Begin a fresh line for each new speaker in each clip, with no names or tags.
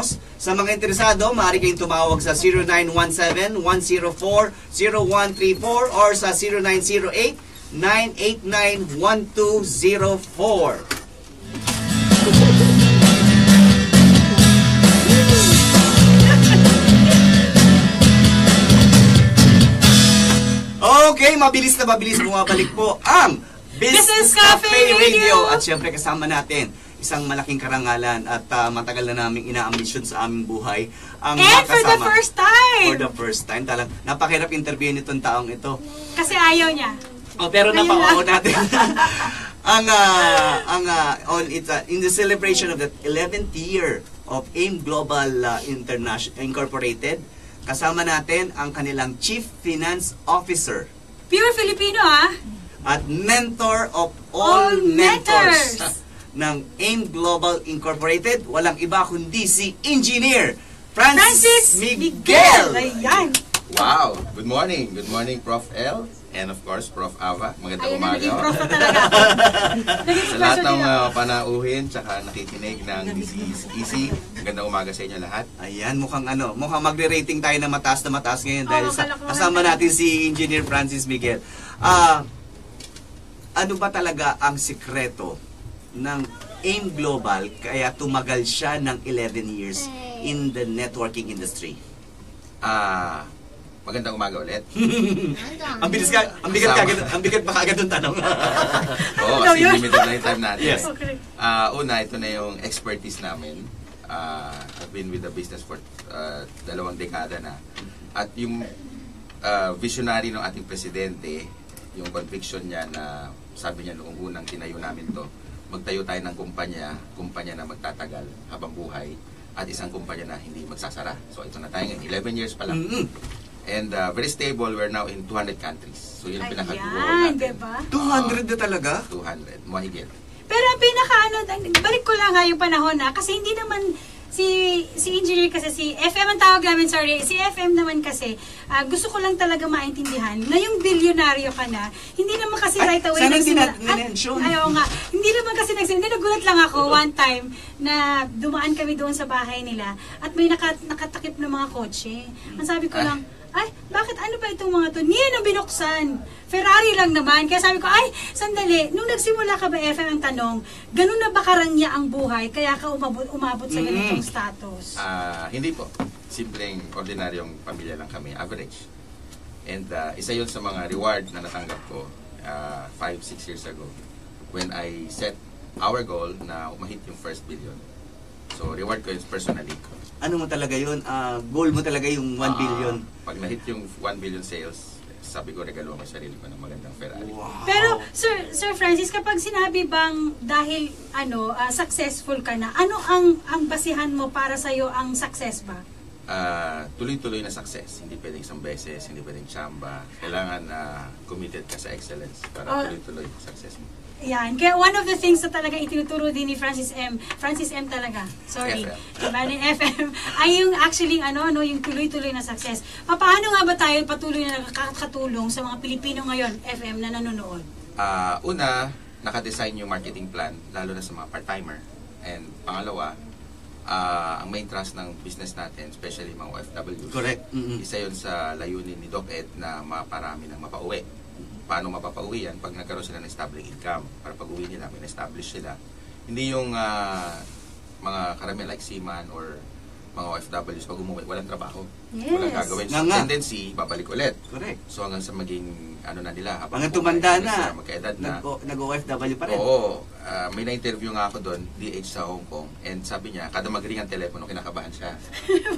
Negros. Sa mga interesado, maaari kayong tumawag sa 0917-104-0134 or sa 0908-989-1204. Okay, mabilis na mabilis bumabalik po ang Business Cafe Radio. At syempre kasama natin isang malaking karangalan at matagal na naming inaambisyon sa aming buhay. Ang
And for the first time!
For the first time. Talagang napakahirap interviewin itong taong ito.
Kasi ayaw niya.
Oh, pero napao natin. In the celebration of the 11th year of AIM Global International Incorporated, kasama natin ang kanilang Chief Finance Officer.
Pure Filipino, ah!
At mentor of all mentors ng AIM Global Incorporated. Walang iba kundi si Engineer Francis Miguel.
Ayan.
Wow! Good morning. Good morning, Prof. L. And of course, Prof. Ava. Magandang umaga.
Naging prof na talaga.
Sa lahat ng panauhin tsaka nakikinig ng This is Easy, magandang umaga sa inyo lahat.
Ayan, mukhang magre-rating tayo na mataas ngayon dahil kasama natin si Engineer Francis Miguel. Ano ba talaga ang sikreto ng AIM Global kaya tumagal siya ng 11 years in the networking industry?
Magandang umaga ulit.
Ang bigat pa kagad ng tanong.
Oo, kasi limited na yung time natin.
Yes.
Una, ito na yung expertise namin. I've been with the business for 2 dekada na. At yung visionary ng ating presidente, yung conviction niya na sabi niya noong unang tinayo namin to, magtayo tayo ng kumpanya na magtatagal habang buhay at isang kumpanya na hindi magsasara. So ito na tayo ngayon, 11 years pa lang. And very stable, we're now in 200 countries. So yun ang pinaka-goal natin.
Diba?
200 na talaga?
200, mahigit.
Pero ang balik ko lang yung panahon kasi hindi naman si engineer kasi si FM ang tawag namin, sorry. Si FM naman kasi, gusto ko lang talaga maintindihan na yung bilyonaryo ka na, hindi naman kasi right away
nagsimula.
Ayaw nga. Hindi naman kasi nagulat lang ako one time na dumaan kami doon sa bahay nila at may nakatakip na mga kotse. Ang sabi ko lang, ay, bakit ano ba itong mga to? Niya na binuksan. Ferrari lang naman. Kaya sabi ko, ay, sandali, nung nagsimula ka ba FM ang tanong, ganun na ba karangya ang buhay kaya ka umabot sa ganitong status?
Hindi po. Simpleng, ordinaryong pamilya lang kami, average. And isa yun sa mga reward na natanggap ko 5-6 years ago when I set our goal na umahit yung first billion. So, reward ko yun personally.
Ano mo talaga yun? Goal mo talaga yung 1 billion?
Pag na-hit yung 1 billion sales, sabi ko, regalo ko sarili ko ng magandang Ferrari.
Wow.
Pero, Sir Francis, kapag sinabi bang dahil successful ka na, ano ang basihan mo para sa'yo ang success ba?
Tuloy-tuloy na success. Hindi pwedeng isang beses, hindi pwedeng tsamba. Kailangan committed ka sa excellence para tuloy-tuloy success mo.
Yan. Kaya one of the things na talaga itinuturo din ni Francis M talaga. Sorry. Diba, ni FM. Ay yung actually, yung tuloy-tuloy na success. Paano nga ba tayo patuloy na nakakatulong sa mga Pilipino ngayon, FM, na nanonood?
Una, nakadesign yung marketing plan, lalo na sa mga part-timer. And pangalawa, ang main thrust ng business natin, especially mga OFWs.
Correct.
Isa yun sa layunin ni DOCED na maparami ng mapauwi. Paano mapapauwi yan? Pag nagkaroon sila ng stable income. Para pag uwi nila, may na-establish sila. Hindi yung mga karamihan like seaman or mga OFWs pag umuwi, walang trabaho.
Yes.
Walang gagawin. So, tendency, babalik ulit.
Correct.
So hanggang sa maging, nila, habang
hanggang tumanda na,
magkaedad na.
Nag-OFW pa rin.
Oo. May na-interview nga ako doon, DH sa Hong Kong. And sabi niya, kada mag-ring ang telepono, kinakabahan siya.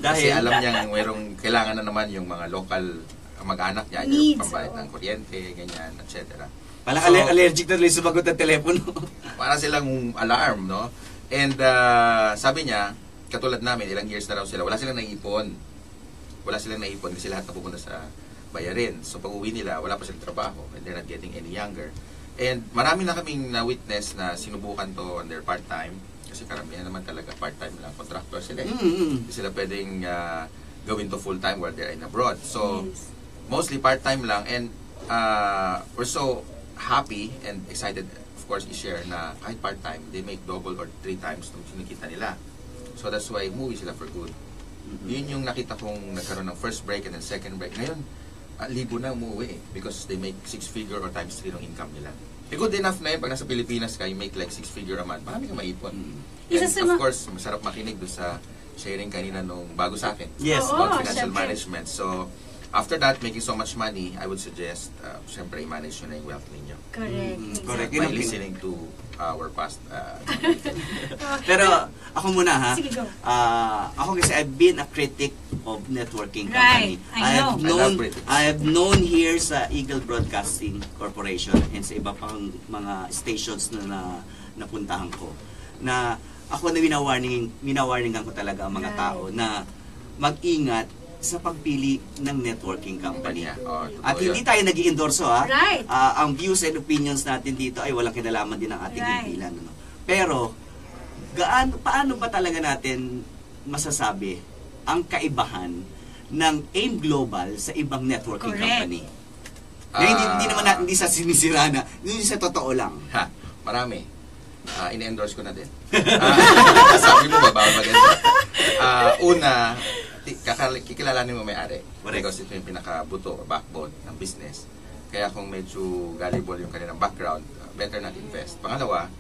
Kasi alam niya mayroong kailangan na naman yung mga local mag-anak niya, yung pambayad ng kuryente, ganyan, etc.
Palang allergic na rin sumagot ng telepono.
Para silang alarm, no? And sabi niya, katulad namin, ilang years na raw sila, wala silang naipon. Kasi lahat napupunta sa bayarin. So pag uwi nila, wala pa silang trabaho and they're not getting any younger. And marami na kaming na-witness na sinubukan to on their part-time. Kasi karamihan naman talaga part-time lang. Contractor sila. Hindi sila pwedeng gawin to full-time while they're in abroad. So, mostly part-time lang. And we're so happy and excited, of course, i-share na kahit part-time, they make double or 3 times ng kinikita nila. So that's why umuwi sila for good. Yun yung nakita kong nagkaroon ng first break and then second break. Ngayon, libo na umuwi because they make 6-figure or times 3 ng income nila. Good enough na yun, pag nasa Pilipinas ka, you make like 6-figure a month, marami kang maipon. And of course, masarap makinig doon sa sharing kanina nung bago sa akin.
Yes.
About financial management. So, after that, making so much money, I would suggest, syempre, i-manage nyo na yung wealth ninyo.
Correct.
Correct.
By listening to our past.
Pero, ako muna ha.
Sige, go.
Ako kasi I've been a critic of networking
Right.
company.
I know.
I have known here sa Eagle Broadcasting Corporation and sa iba pang mga stations na napuntahan ko na ako na minawarningan ko talaga ang mga tao na mag-ingat sa pagpili ng networking company. At hindi tayo nag-i-endorso ha.
Right.
Ang views and opinions natin dito ay walang kinalaman din ng ating himpilan. Ano? Pero, paano ba talaga natin masasabi ang kaibahan ng AIM Global sa ibang networking company? Hindi naman hindi sa sinisira na, hindi sa totoo lang.
Marami. In-endorse ko na din. Sabi mo ba, bawal mag-endorse? Una, kikilalanin mo may-ari. Because ito yung pinakabuto or backbone ng business. Kaya kung medyo gullible yung kanilang background, better not invest. Pangalawa,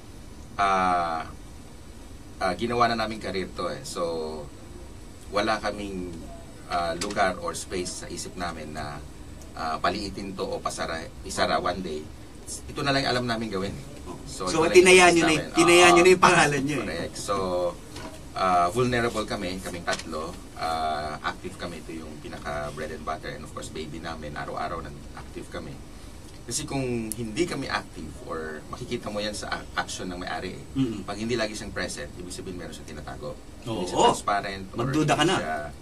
ginawa na namin career to eh. So, wala kaming lugar or space sa isip namin na paliitin to o isara one day. Ito na lang alam namin gawin. So
tinayan nyo na yung pangalan nyo.
Correct. So, vulnerable kaming tatlo. Active kami. Ito yung pinaka bread and butter. And of course, baby namin. Araw-araw na active kami. Kasi kung hindi kami active or makikita mo yan sa action ng may-ari, pag hindi lagi siyang present, ibig sabihin meron siyang tinatago. Hindi siya transparent or hindi siya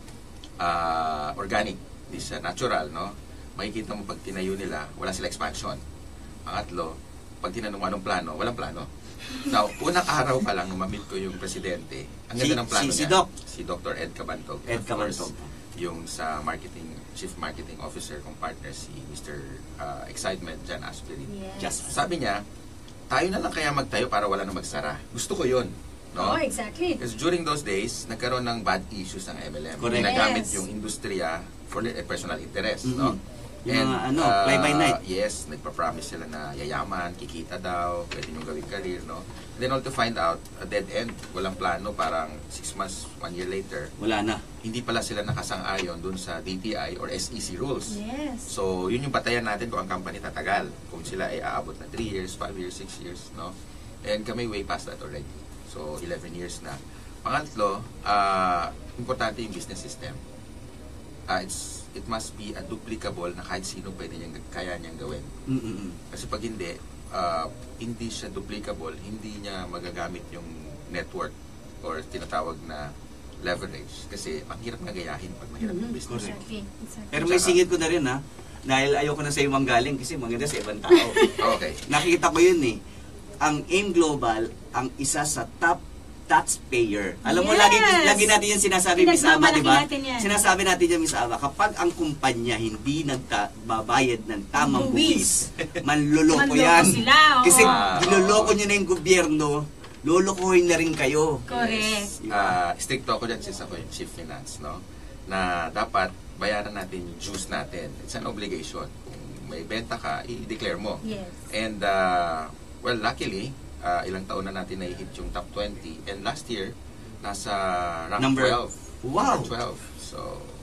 organic, hindi siya natural, no? Makikita mo pag tinayo nila, wala sila expansion. Pangatlo, pag tinanong anong plano, walang plano. Now, unang araw pa lang nung ma-meet ko yung presidente, ang ganda ng plano niya. Si Dr. Ed Cabantog.
Ed Cabantog.
Yung sa Chief Marketing Officer kong partner, si Mr. Excitement, Jan Asperin.
Yes.
Sabi niya, tayo na lang kaya magtayo para wala na magsara. Gusto ko yun. No?
Oh, exactly.
Because during those days, nagkaroon ng bad issues ng MLM.
Correct.
Ginagamit yung industriya for their personal interest. No?
Yung fly by night.
Yes, nagpa-promise sila na yayaman, kikita daw, pwede nyo gawin career, no? And then all to find out, a dead end, walang plano, parang 6 months, 1 year later,
wala na.
Hindi pala sila nakasang-ayon dun sa DTI or SEC rules.
Yes.
So, yun yung batayan natin kung ang company tatagal. Kung sila ay aabot na 3 years, 5 years, 6 years, no? And kami way past that already. So, 11 years na. Pangatlo, importante yung business system. It must be a duplicable na kahit sino kaya niyang gawin. Kasi pag hindi siya duplicable, hindi niya magagamit yung network or tinatawag na leverage. Kasi ang hirap na gayahin pag mahirap yung business.
Exactly.
Pero may singit ko na rin ha, dahil ayoko na sa iyo manggaling kasi maganda sa ibang tao.
Okay.
Nakikita ko yun eh. Ang AIM Global, ang isa sa top taxpayer. Alam mo, lagi natin yan sinasabi, Miss Ava, di ba? Sinasabi natin yan, Miss Ava, kapag ang kumpanya hindi nagbabayad ng tamang buwis, manloloko yan.
Sila,
kasi niloloko nyo na yung gobyerno, lolokohin na rin kayo.
Correct.
Yes. Stricto ako dyan since ako yung chief finance, no? Na dapat bayaran natin yung dues natin. It's an obligation. Kung may benta ka, i-declare mo.
Yes.
And, well, luckily, ilang taon na natin na-hit yung top 20. And last year, nasa rank
Number
12.
Wow!
Number 12. So,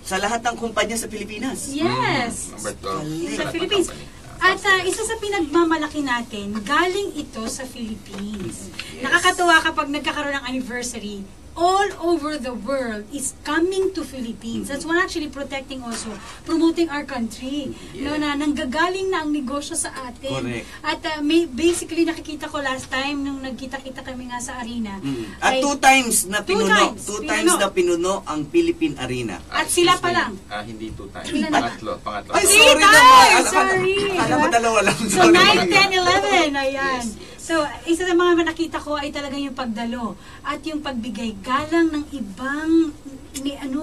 sa lahat ng kumpanya sa Pilipinas.
Yes.
Number 12.
Sa Philippines. At isa sa pinagmamalaki natin, galing ito sa Philippines.
Yes.
Nakakatuwa kapag nagkakaroon ng anniversary, all over the world is coming to Philippines. That's one actually protecting also, promoting our country.
Yeah.
No, na nanggagaling na ang negosyo sa atin.
Correct.
At basically nakikita ko last time nung nagkita-kita kami nga sa arena.
At
ay,
2 times na pinuno.
Two
2 times na pinuno ang Philippine Arena.
At sila pa lang.
Hindi 2 times.
Ilan na?
Pangatlo.
Ay,
3
sorry
times!
naman.
Sorry!
Alam mo, dalawa lang.
So,
Sorry.
9, 10, 11. Ayan.
Yes.
So, isa sa mga nakita ko ay talagang yung pagdalo at yung pagbigay galang ng ibang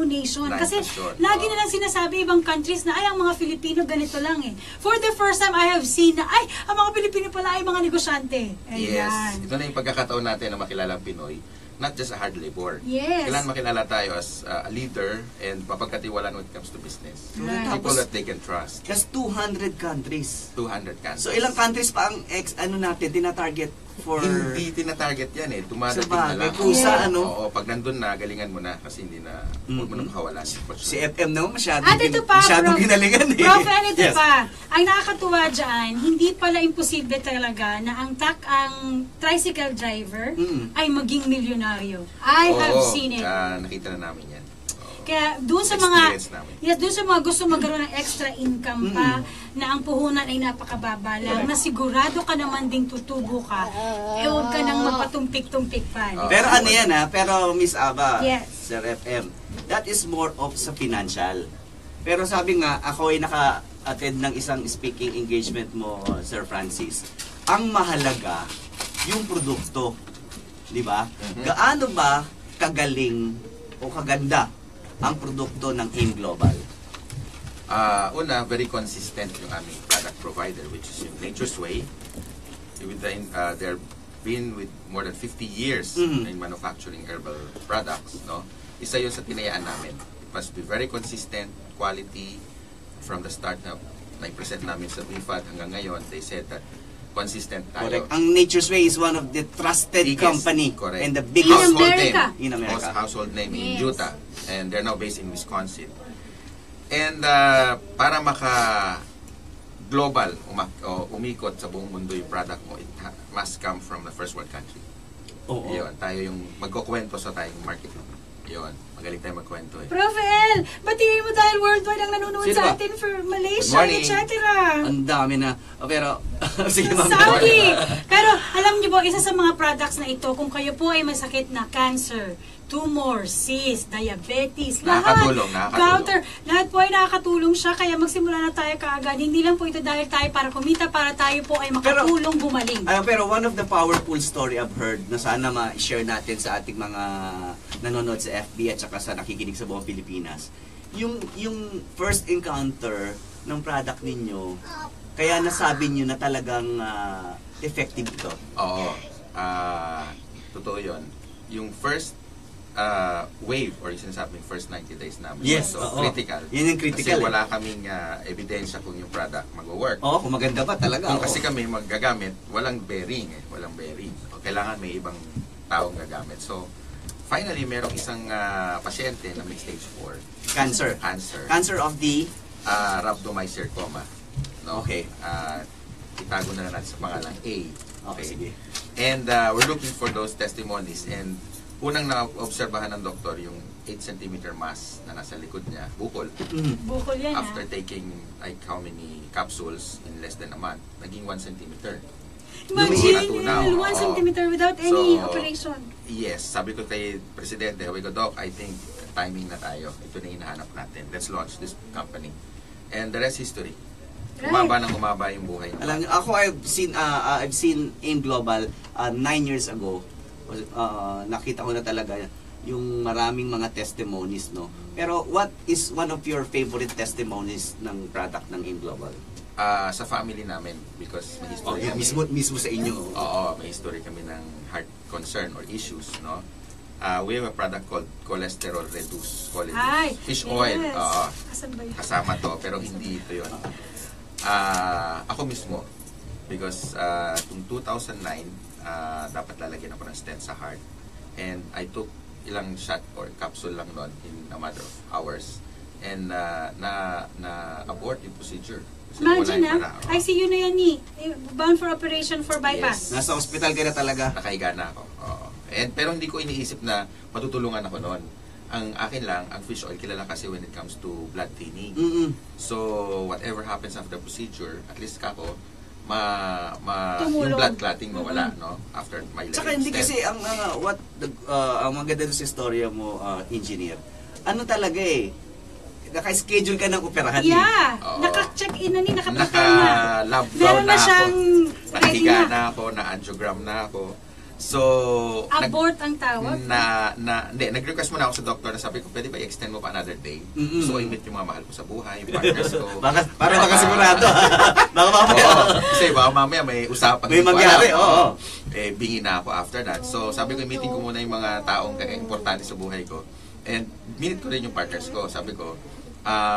nation. Kasi lagi nilang sinasabi ibang countries na ay ang mga Filipino ganito lang eh. For the first time I have seen na ay ang mga Pilipino pala ay mga negosyante. Ayan.
Yes. Ito na yung pagkakataon natin na makilala ang Pinoy not just a hard labor.
Yes.
Kailangan makilala tayo as a leader and papagkatiwalaan when it comes to business.
Right.
People that they can trust.
That's 200 countries.
200 countries.
So ilang countries pa ang natin tina-target for
Hindi tinatarget yan eh. Dumadating
Sabagay,
na lang.
kusa,
Yeah.
ano?
Oo, pag nandun na, galingan mo na kasi hindi na, huwag mo nang kawalan.
si FM naman
At ito pa,
masyadong ginalingan eh.
Prof, and ito
Yes.
pa, ang nakakatuwa dyan, hindi pala imposible talaga na ang tricycle driver ay maging milyonaryo. I have seen it.
Nakita na namin yan. Oo.
Kaya doon sa mga
Experience namin.
doon sa mga gusto magkaroon ng extra income pa na ang puhunan ay napakababa lang, na sigurado ka naman ding tutubo ka, huwag ka nang magpatumpik-tumpik pa. di ba?
Pero ano yan ha? Pero Miss Aba,
Yes.
Sir FM, that is more of sa financial. Pero sabi nga, ako ay naka-attend ng isang speaking engagement mo, Sir Francis. Ang mahalaga, yung produkto. Di ba? Gaano ba kagaling o kaganda ang produkto ng AIM Global?
Una, very consistent yung aming product provider, which is yung Nature's Way. They're been with more than 50 years in manufacturing herbal products. No? Isa yun sa tinayaan namin. It must be very consistent, quality, from the start na na-present namin sa BIFAD hanggang ngayon. They said that consistent tayo.
Correct. Ang Nature's Way is one of the trusted
Biggest,
company
correct.
and the
In
biggest
America.
in America.
Household name in
Yes.
Utah. And they're now based in Wisconsin. And para global, umikot sa buong mundo yung product mo, it must come from the first world country.
Oo.
Yun, tayo yung magkukwento sa tayong market. Yun, magaling tayo magkwento eh.
Prof. El, batiin mo dahil worldwide ang nanonood
Sino
sa
ba?
atin for Malaysia,
Good morning.
etc.
Ang dami na. Pero, sige ma'am.
Saudi! Pero alam niyo po, isa sa mga products na ito, kung kayo po ay masakit na cancer, tumor, cyst, diabetes, lahat,
Nakakatulong.
goiter, lahat po ay nakakatulong siya. Kaya magsimula na tayo kaagad. Hindi lang po ito dahil tayo para kumita, para tayo po ay makatulong gumaling.
Pero one of the powerful story I've heard na sana ma-share natin sa ating mga nanonood sa FB at saka sa nakikinig sa buong Pilipinas. Yung first encounter ng product ninyo, kaya nasabi nyo na talagang effective ito.
Oo. Totoo yun. Yung first wave or yung sinasabing first 90 days namin.
Yes,
So,
oo.
critical.
Yun yung critical
Kasi
eh.
wala kaming ebidensya kung yung product mag-work.
Oo, kung maganda ba talaga.
Kung
oo.
kasi kami maggagamit, walang bearing eh. Walang bearing. O, kailangan may ibang taong gagamit. So, finally, merong isang pasyente na may stage 4.
Cancer. Cancer of the...
Rhabdomyosarcoma. No?
Okay.
Itago na lang natin sa pangalan A.
Okay, sige.
And we're looking for those testimonies. And unang na-obserbahan ng doktor yung 8 cm mass na nasa likod niya, bukol.
Bukol yan,
After taking like how many capsules in less than a month, naging 1 cm.
Imagine,
Natunaw.
1
Oo.
centimeter without any
So,
operation.
Yes, sabi ko kay Presidente, we go, Doc, I think timing na tayo. Ito na hinahanap natin. Let's launch this company. And the rest history. Umaba ng umaba yung buhay.
Alam niyo, ako I've seen AIM Global 9 years ago. Nakita ko na talaga yung maraming mga testimonies, no. Pero what is one of your favorite testimonies ng product ng AIM Global?
Sa family namin because may history kami.
Mismo sa inyo.
Oo, may history kami ng heart concern or issues, no. We have a product called cholesterol reduce collagen.
Ay,
Fish oil.
yes.
Oo.
Asan ba yun?
Kasama to pero hindi ito 'yon. Ako mismo because tung 2009 dapat lalagyan ako ng stent sa heart and I took ilang shot or capsule lang noon in a matter of hours and na-abort yung procedure. Kasi
Imagine
wala yung para, oo.
ICU na yan bound for operation for bypass.
Yes.
Nasa hospital ka na talaga.
Nakahiga na ako. Oo. Pero hindi ko iniisip na matutulungan ako noon. Ang akin lang, ang fish oil, kilala kasi when it comes to blood thinning. So, whatever happens after the procedure, at least kako,
Tumulong.
yung blood clotting mawala, no? After my
Tsaka hindi kasi ang ang maganda sa istorya mo, engineer. Ano talaga eh, naka-schedule ka ng operahan.
Yeah.
Oo.
Naka-check-in na naka-prepare na.
Naka-lab
Meron
down na
na siyang
ako.
ready
Nakahiga
na.
na ako, na-angiogram na ako. So,
Abort ang tawag.
nag-request muna ako sa doctor na sabi ko, pwede ba i-extend mo pa another day?
Mm-mm.
So, i-meet yung mga mahal ko sa buhay, yung partners ko.
Para makasigurado. Baka mamaya.
Oo, kasi baka mamaya may usapan.
May
hindi ko
mangyari,
alam.
oo.
Bingi na ako after that. So, sabi ko, meeting ko muna yung mga taong importante sa buhay ko. And minute ko rin yung partners ko. Sabi ko,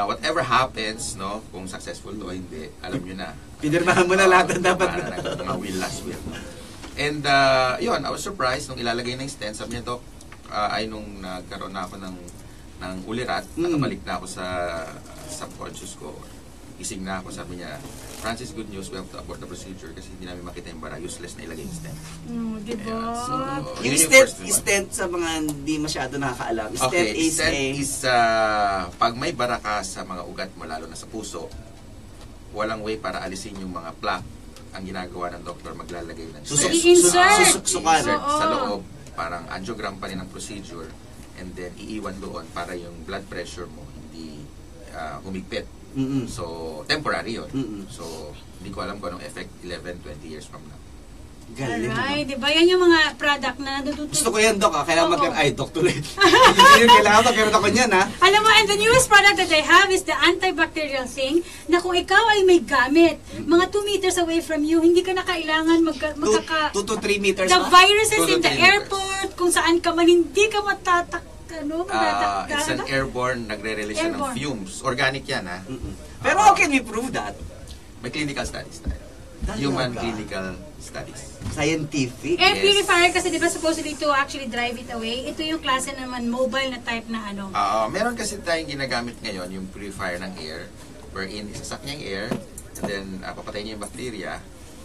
whatever happens, no, kung successful to o hindi, alam nyo na.
Pinirmahan mo na lahat ng dapat.
Mga will last will. And yun, I was surprised nung ilalagay na yung stent. Sabi niya, Doc, nung nagkaroon na ako ng ulirat, nakabalik na ako sa subconscious ko. Ising na ako, sabi niya, Francis, good news, we have to abort the procedure kasi hindi namin makita yung bara, useless na ilagay yung stent.
Diba?
So,
Yung
yun
stent sa mga hindi masyado nakakaalam.
Okay,
Stent
is pag may bara ka sa mga ugat mo, lalo na sa puso, walang way para alisin yung mga plaque. Ang ginagawa ng doktor, maglalagay ng stent.
I-insert.
Susuksukan.
Insert
Oo.
sa loob, parang angiogram pa rin ang procedure, and then iiwan doon para yung blood pressure mo hindi humigpit.
Mm-mm.
So, temporary yun.
Mm-mm.
So, hindi ko alam kung anong effect 11, 20 years from now.
Galing.
Alright, diba? Yan yung mga product na natutunan.
Gusto ko yan, Doc. Kailangan
Oo.
Ay, Doc tuloy. Kailangan magkaroon ako niyan, ha?
Alam mo, and the newest product that I have is the antibacterial thing na kung ikaw ay may gamit, mga 2 meters away from you, hindi ka na kailangan
2 to 3 meters
The
ba?
viruses
2 to
in the
3 meters.
airport, kung saan ka man, hindi ka
It's an airborne, nagre-release siya ng
Airborne.
fumes. Organic yan, ha?
Mm-mm. Pero how can we prove that?
May clinical studies tayo.
Talaga?
Human clinical studies.
Scientific?
Air
Yes.
purifier kasi di ba supposedly to actually drive it away. Ito yung klase naman mobile na type na ano.
Meron kasi tayong ginagamit ngayon, yung purifier ng air, wherein isasak niya yung air, and then papatayin niya yung bacteria,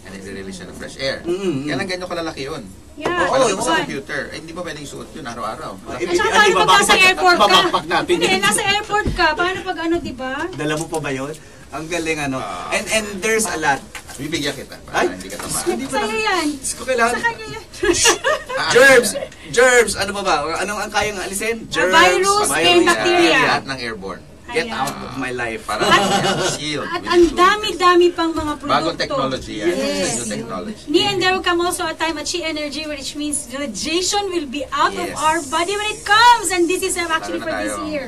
and then i-release siya ng fresh air.
Mm-hmm.
Kaya lang ganyan kalalaki yun.
Yeah,
Oo,
Palagay mo
yun.
sa computer, hindi ba pwedeng suot yun araw-araw?
At saka paano pag nasa airport ka?
Babakpak natin
Hindi,
yun.
nasa airport ka. Paano pag ano, di ba?
Dala mo pa ba yun? Ang galing, ano?
Ah.
And there's a lot.
Bibigyan kita
Ay!
para hindi ka tamaan.
Hindi pa
Sa'yo yan.
Diyos ko, kailangan.
Sa kanya yan.
Germs, ano ba ba? Anong ang kayang alisin? Germs,
virus and bacteria.
Lahat ng airborne.
Get
Ayan.
out of my life.
Para shield.
At
with
ang
shield.
dami-dami pang mga produkto.
Bagong technology yan.
Yes.
New technology.
Me and there will come also a time at Chi Energy which means radiation will be out of
Yes.
our body when it comes. And this is actually
Lalo
for
na
this
tayo.
year.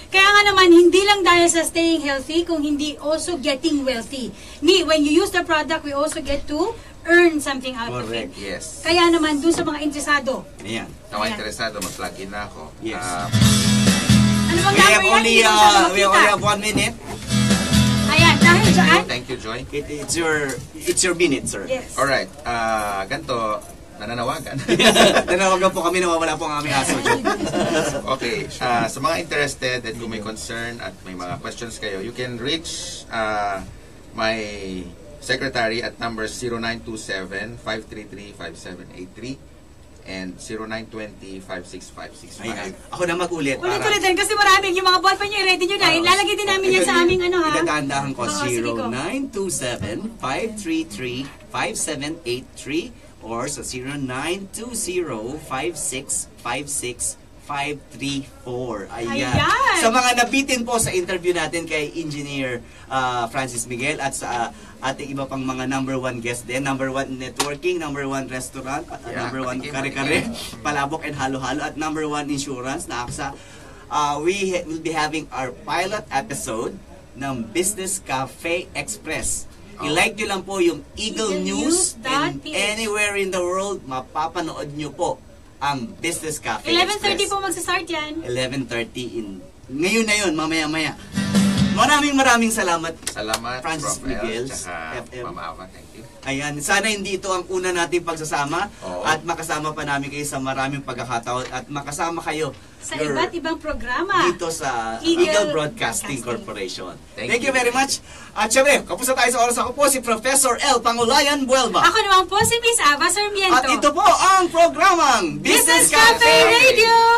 Kaya nga naman, hindi lang dahil sa staying healthy, kung hindi also getting wealthy. When you use the product, we also get to earn something out of it.
Correct.
Yes.
Kaya naman, dun sa mga interesado,
Ayan.
Kung
Ayan.
interesado, mag-plug in na ako.
Yes.
ano bang
We have
number yan?
only,
Hindi ko masyado
we only
makita.
have 1 minute.
Ayan, dahil dyan.
Thank you, Joy.
It's your minute, sir.
Yes.
Alright, ganito, nananawagan.
Nanawagan po kami, nawawala po ang aming aso.
Okay, sa mga interested at kung may concern at may mga questions kayo, you can reach my secretary at number 0927-533-5783 and 0920-565-655.
Ayan. Ako na mag-ulit.
Ulit-ulit din kasi maraming yung mga ballpen nyo, ready nyo na. Ilalagay din namin yan sa aming ano ha.
Idadandahan ko,
Oo, sige ko.
0927-533-5783 or sa 0920-5656-534. Ayan.
Ayan.
Sa mga nabitin po sa interview natin kay Engineer Francis Miguel at sa ating iba pang mga number 1 guest din, number 1 networking, number 1 restaurant, at number 1 kare-kare, palabok and halo-halo, at number 1 insurance na AXA. We will be having our pilot episode ng Business Cafe Express. I-like nyo lang po yung Eagle News and
Eaglenews.ph.
anywhere in the world, mapapanood nyo po ang Business Cafe
11:30
Express.
po magsastart yan.
11:30 ngayon na yun, mamaya-maya. Maraming salamat.
Salamat,
Francis
Prof.
Miguel,
El, tsaka
FM.
Mama Ava, thank you.
Ayan, sana hindi ito ang una nating pagsasama
Oo.
at makasama pa namin kayo sa maraming pagkakataon at makasama kayo
Sa
your-
iba't ibang programa.
dito sa
Eagle
Eagle Broadcasting
Broadcasting.
Corporation.
Thank
Thank you
you.
very much. At syempre, kapos na tayo sa oras. Ako po si Professor L. Pangulayan Buelva.
Ako naman po si Miss Ava Sarmiento.
At ito po ang programang
Business Cafe Radio!